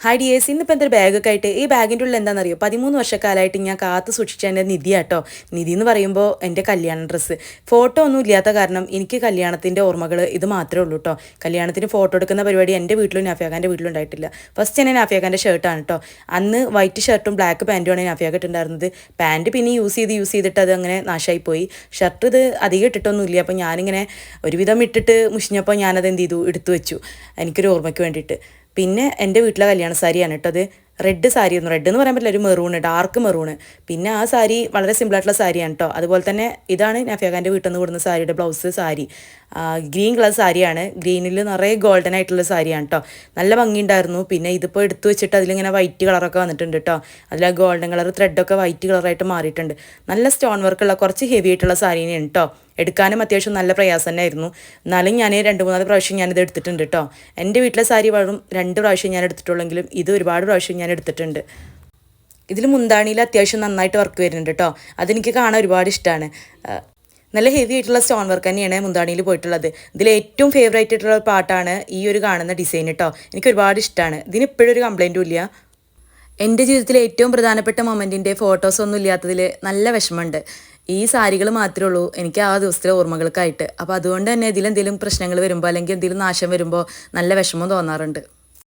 Hi dears, ഇന്നിപ്പോൾ എന്തൊരു ബാഗൊക്കെ ആയിട്ട് ഈ ബാഗിൻ്റെ ഉള്ളിൽ എന്താണെന്നറിയോ, 13 വർഷക്കാലമായിട്ട് ഞാൻ കാത്ത് സൂക്ഷിച്ച എൻ്റെ നിധിയാട്ടോ. നിധി എന്ന് പറയുമ്പോൾ എൻ്റെ കല്യാണ ഡ്രസ്സ്. ഫോട്ടോ ഒന്നും ഇല്ലാത്ത കാരണം എനിക്ക് കല്യാണത്തിൻ്റെ ഓർമ്മകൾ ഇത് മാത്രമേ ഉള്ളൂ കേട്ടോ. കല്യാണത്തിന് ഫോട്ടോ എടുക്കുന്ന പരിപാടി എൻ്റെ വീട്ടിലും നാഫിയാക്കാൻ്റെ വീട്ടിലും ഉണ്ടായിട്ടില്ല. ഫസ്റ്റ് തന്നെ നാഫിയാക്കാൻ്റെ ഷർട്ടാണ് കേട്ടോ. അന്ന് വൈറ്റ് ഷർട്ടും ബ്ലാക്ക് പാൻറ്റുമാണ് നാഫിയാക്ക ഇട്ടുണ്ടായിരുന്നത്. പാൻറ്റ് പിന്നെ യൂസ് ചെയ്തിട്ട് അത് അങ്ങനെ നാശമായി പോയി. ഷർട്ട് ഇത് അധികം ഇട്ടിട്ടൊന്നുമില്ല. അപ്പോൾ ഞാനിങ്ങനെ ഒരുവിധം ഇട്ടിട്ട് മുഷിഞ്ഞപ്പോൾ ഞാനത് എന്ത് ചെയ്തു, എടുത്തു വെച്ചു എനിക്കൊരു ഓർമ്മയ്ക്ക് വേണ്ടിയിട്ട്. പിന്നെ എൻ്റെ വീട്ടിലെ കല്യാണ സാരിയാണ് കേട്ടോ അത്. റെഡ് സാരി ഒന്നും, റെഡ് എന്ന് പറയാൻ പറ്റില്ല, ഒരു മെറൂണ്, ഡാർക്ക് മെറൂണ്. പിന്നെ ആ സാരി വളരെ സിമ്പിളായിട്ടുള്ള സാരിയാണ് കേട്ടോ. അതുപോലെ തന്നെ ഇതാണ് നാഫിയാക്കാൻ്റെ വീട്ടിൽ നിന്ന് കൊടുക്കുന്ന സാരിയുടെ ബ്ലൗസ്. സാരി ഗ്രീൻ കളർ സാരിയാണ്. ഗ്രീനിൽ നിറയെ ഗോൾഡൻ ആയിട്ടുള്ള സാരിയാണ് കേട്ടോ. നല്ല ഭംഗിയുണ്ടായിരുന്നു. പിന്നെ ഇതിപ്പോൾ എടുത്തു വെച്ചിട്ട് അതിലിങ്ങനെ വൈറ്റ് കളറൊക്കെ വന്നിട്ടുണ്ട് കേട്ടോ. അതിൽ ആ ഗോൾഡൻ കളർ ത്രെഡൊക്കെ വൈറ്റ് കളറായിട്ട് മാറിയിട്ടുണ്ട്. നല്ല സ്റ്റോൺ വർക്കുള്ള കുറച്ച് ഹെവി ആയിട്ടുള്ള സാരീനെയാണ് കേട്ടോ. എടുക്കാനും അത്യാവശ്യം നല്ല പ്രയാസം തന്നെയായിരുന്നു. എന്നാലും ഞാൻ 2-3 പ്രാവശ്യം ഞാനിത് എടുത്തിട്ടുണ്ട് കേട്ടോ. എൻ്റെ വീട്ടിലെ സാരി വെറും 2 പ്രാവശ്യം ഞാൻ എടുത്തിട്ടുള്ളെങ്കിലും ഇത് ഒരുപാട് പ്രാവശ്യം ഞാൻ എടുത്തിട്ടുണ്ട്. ഇതിൽ മുന്താണിയിൽ അത്യാവശ്യം നന്നായിട്ട് വർക്ക് വരുന്നുണ്ട് കേട്ടോ. അതെനിക്ക് കാണാൻ ഒരുപാട് ഇഷ്ടമാണ്. നല്ല ഹെവി ആയിട്ടുള്ള സ്റ്റോൺ വർക്ക് തന്നെയാണ് മുന്താണിയിൽ പോയിട്ടുള്ളത്. ഇതിൽ ഏറ്റവും ഫേവറേറ്റ് ആയിട്ടുള്ള പാട്ടാണ് ഈ ഒരു കാണുന്ന ഡിസൈൻ കേട്ടോ. എനിക്ക് ഒരുപാട് ഇഷ്ടമാണ്. ഇതിന് ഇപ്പോഴും ഒരു കംപ്ലൈൻറ്റും ഇല്ല. എൻ്റെ ജീവിതത്തിലെ ഏറ്റവും പ്രധാനപ്പെട്ട മൊമെൻറ്റിൻ്റെ ഫോട്ടോസൊന്നും ഇല്ലാത്തതിൽ നല്ല വിഷമമുണ്ട്. ഈ സാരികൾ മാത്രമേ ഉള്ളൂ എനിക്ക് ആ ദിവസത്തിലെ ഓർമ്മകൾക്കായിട്ട്. അപ്പോൾ അതുകൊണ്ട് തന്നെ ഇതിലെന്തെങ്കിലും പ്രശ്നങ്ങൾ വരുമ്പോൾ അല്ലെങ്കിൽ എന്തെങ്കിലും നാശം വരുമ്പോൾ നല്ല വിഷമം തോന്നാറുണ്ട്.